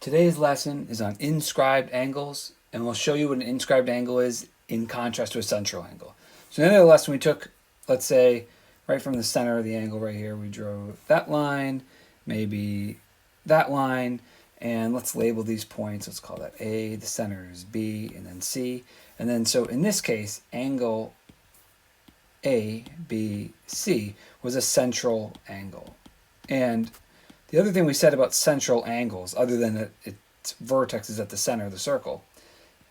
Today's lesson is on inscribed angles, and we'll show you what an inscribed angle is in contrast to a central angle. So in the other lesson we took, let's say, right from the center of the angle right here, we drew that line, maybe that line, and let's label these points. Let's call that A, the center is B, and then C. And then so in this case, angle ABC was a central angle. And the other thing we said about central angles, other than that its vertex is at the center of the circle,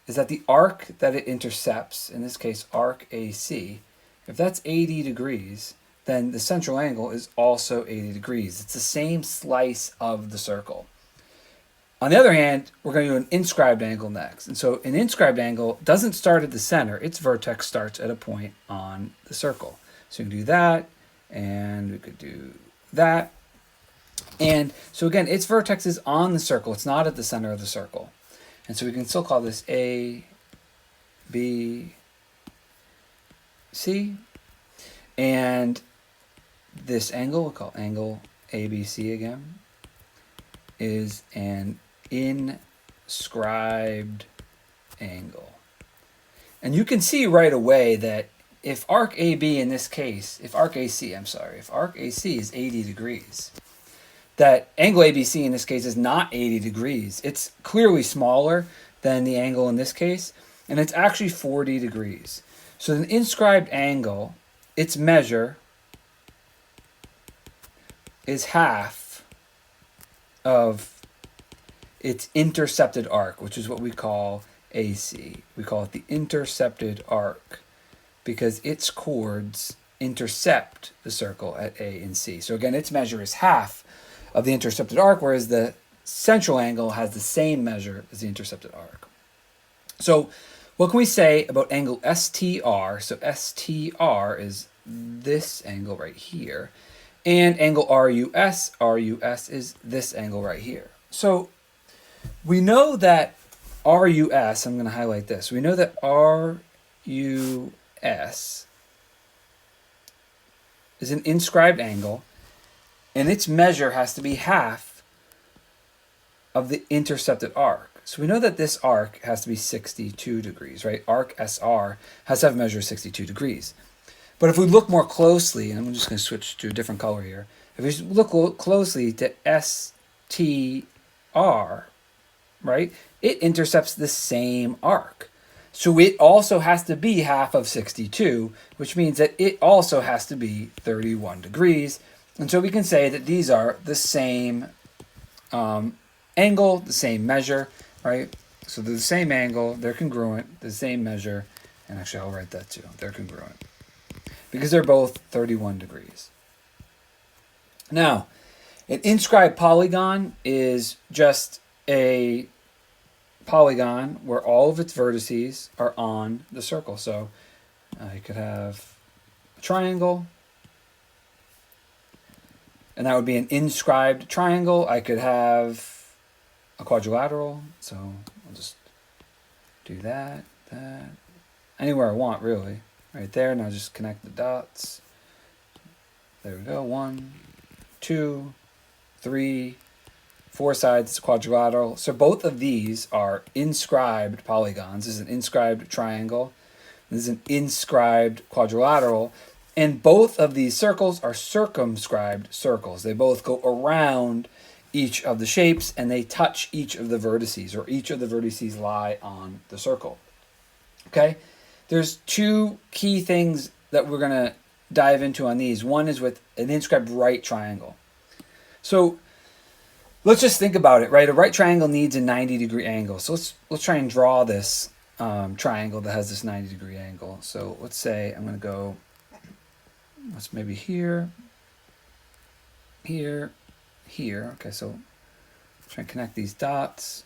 is that the arc that it intercepts, in this case arc AC, if that's 80 degrees, then the central angle is also 80 degrees. It's the same slice of the circle. On the other hand, we're going to do an inscribed angle next. And so an inscribed angle doesn't start at the center. Its vertex starts at a point on the circle. So we can do that, and we could do that. And so again, its vertex is on the circle. It's not at the center of the circle. And so we can still call this A, B, C. And this angle, we'll call angle ABC again, is an inscribed angle. And you can see right away that if arc AB in this case, if arc AC is 80 degrees, that angle ABC in this case is not 80 degrees. It's clearly smaller than the angle in this case, and it's actually 40 degrees. So an inscribed angle, its measure is half of its intercepted arc, which is what we call AC. We call it the intercepted arc because its chords intercept the circle at A and C. So again, its measure is half of the intercepted arc, whereas the central angle has the same measure as the intercepted arc. So what can we say about angle STR? So STR is this angle right here. And angle RUS is this angle right here. So we know that RUS, I'm going to highlight this. We know that RUS is an inscribed angle, and its measure has to be half of the intercepted arc. So we know that this arc has to be 62 degrees, right? Arc SR has to have a measure of 62 degrees. But if we look more closely, and I'm just going to switch to a different color here. If we look closely to STR, right, it intercepts the same arc. So it also has to be half of 62, which means that it also has to be 31 degrees. And so we can say that these are the same angle, the same measure, right? So they're the same angle, they're congruent, the same measure, and actually I'll write that too, they're congruent, because they're both 31 degrees. Now, an inscribed polygon is just a polygon where all of its vertices are on the circle. So you could have a triangle, and that would be an inscribed triangle. I could have a quadrilateral, so I'll just do that, anywhere I want really, right there. Now just connect the dots. There we go, 1, 2, 3, 4 sides, it's a quadrilateral. So both of these are inscribed polygons. This is an inscribed triangle. This is an inscribed quadrilateral. And both of these circles are circumscribed circles. They both go around each of the shapes, and they touch each of the vertices, or each of the vertices lie on the circle. Okay? There's two key things that we're going to dive into on these. One is with an inscribed right triangle. So let's just think about it, right? A right triangle needs a 90-degree angle. So let's try and draw this triangle that has this 90-degree angle. So let's say I'm going to go, let's maybe here, here, here. Okay, so try and connect these dots.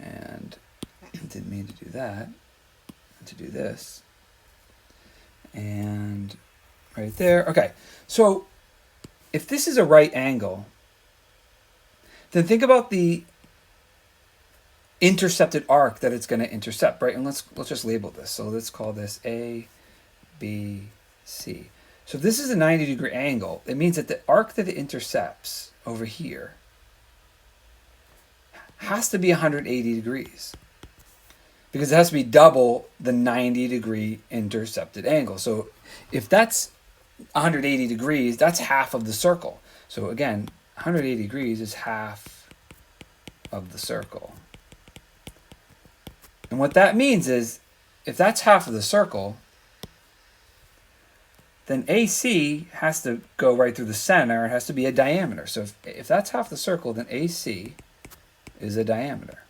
And didn't mean to do that. To do this. And right there. Okay, so if this is a right angle, then think about the intercepted arc that it's going to intercept, right? And let's just label this. So let's call this A, B, C. So if this is a 90-degree angle, it means that the arc that it intercepts over here has to be 180 degrees because it has to be double the 90-degree intercepted angle. So if that's 180 degrees, that's half of the circle. So again, 180 degrees is half of the circle. And what that means is, if that's half of the circle, then AC has to go right through the center. It has to be a diameter. So if that's half the circle, then AC is a diameter.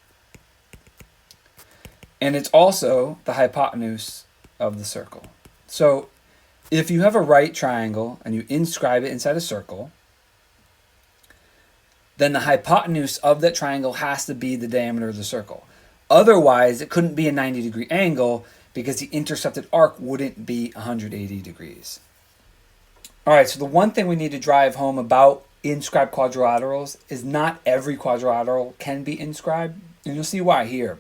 And it's also the hypotenuse of the circle. So if you have a right triangle and you inscribe it inside a circle, then the hypotenuse of that triangle has to be the diameter of the circle. Otherwise, it couldn't be a 90-degree angle because the intercepted arc wouldn't be 180 degrees. All right, so the one thing we need to drive home about inscribed quadrilaterals is not every quadrilateral can be inscribed, and you'll see why here.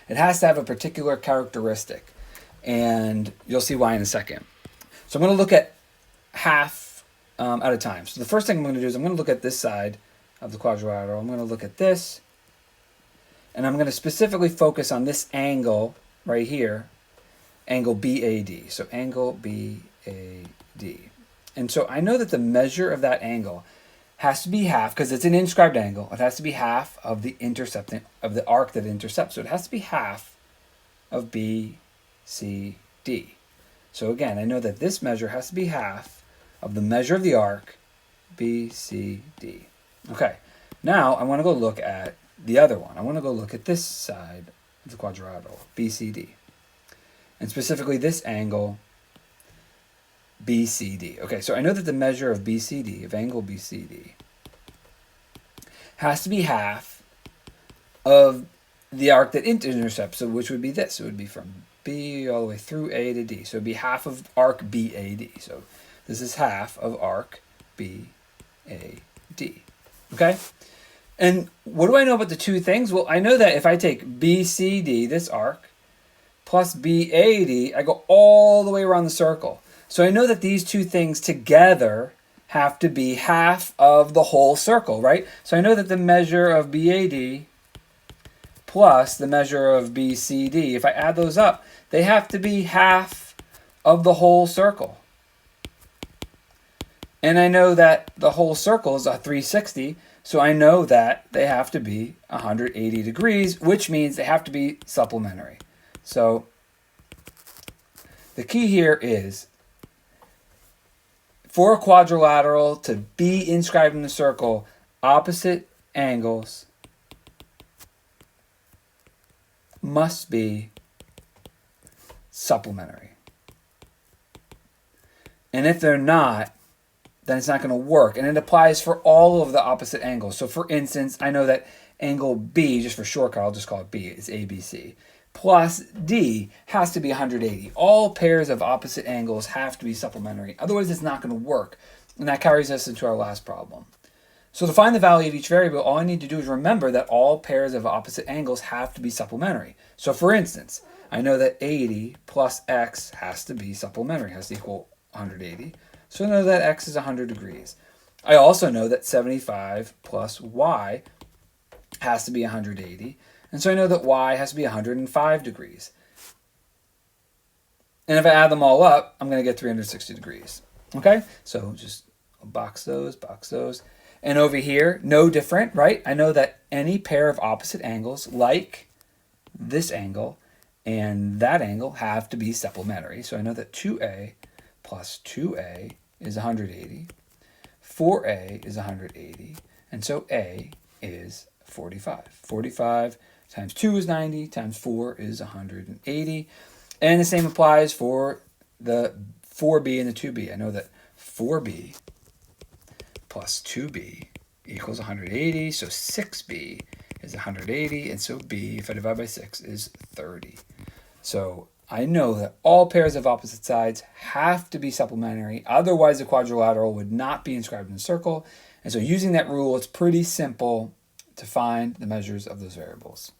It has to have a particular characteristic, and you'll see why in a second. So I'm going to look at half at a time. So the first thing I'm going to do is I'm going to look at this side of the quadrilateral. I'm going to look at this, and I'm going to specifically focus on this angle right here, angle BAD. So angle BAD. And so I know that the measure of that angle has to be half, because it's an inscribed angle. It has to be half of the intercepting of the arc that intercepts. So it has to be half of BCD. So again, I know that this measure has to be half of the measure of the arc BCD. Okay, now I want to go look at the other one. I want to go look at this side of the quadrilateral, BCD. And specifically this angle BCD. Okay, so I know that the measure of BCD, of angle BCD, has to be half of the arc that intercepts, so which would be this. It would be from B all the way through A to D. So it would be half of arc BAD. So this is half of arc BAD. Okay? And what do I know about the two things? Well, I know that if I take BCD, this arc, plus BAD, I go all the way around the circle. So I know that these two things together have to be half of the whole circle, right? So I know that the measure of BAD plus the measure of BCD, if I add those up, they have to be half of the whole circle. And I know that the whole circle is a 360, so I know that they have to be 180 degrees, which means they have to be supplementary. So the key here is, for a quadrilateral to be inscribed in the circle, opposite angles must be supplementary. And if they're not, then it's not going to work. And it applies for all of the opposite angles. So for instance, I know that angle B, just for shortcut, I'll just call it B, is ABC, plus D has to be 180. All pairs of opposite angles have to be supplementary. Otherwise, it's not going to work. And that carries us into our last problem. So to find the value of each variable, all I need to do is remember that all pairs of opposite angles have to be supplementary. So for instance, I know that 80 plus X has to be supplementary, has to equal 180. So I know that X is 100 degrees. I also know that 75 plus Y has to be 180. And so I know that Y has to be 105 degrees. And if I add them all up, I'm going to get 360 degrees. Okay? So just box those. And over here, no different, right? I know that any pair of opposite angles, like this angle and that angle, have to be supplementary. So I know that 2A plus 2A is 180. 4A is 180. And so A is 45. 45 times 2 is 90, times 4 is 180. And the same applies for the 4B and the 2B. I know that 4B plus 2B equals 180, so 6B is 180, and so B, if I divide by 6, is 30. So I know that all pairs of opposite sides have to be supplementary, otherwise the quadrilateral would not be inscribed in a circle. And so using that rule, it's pretty simple to find the measures of those variables.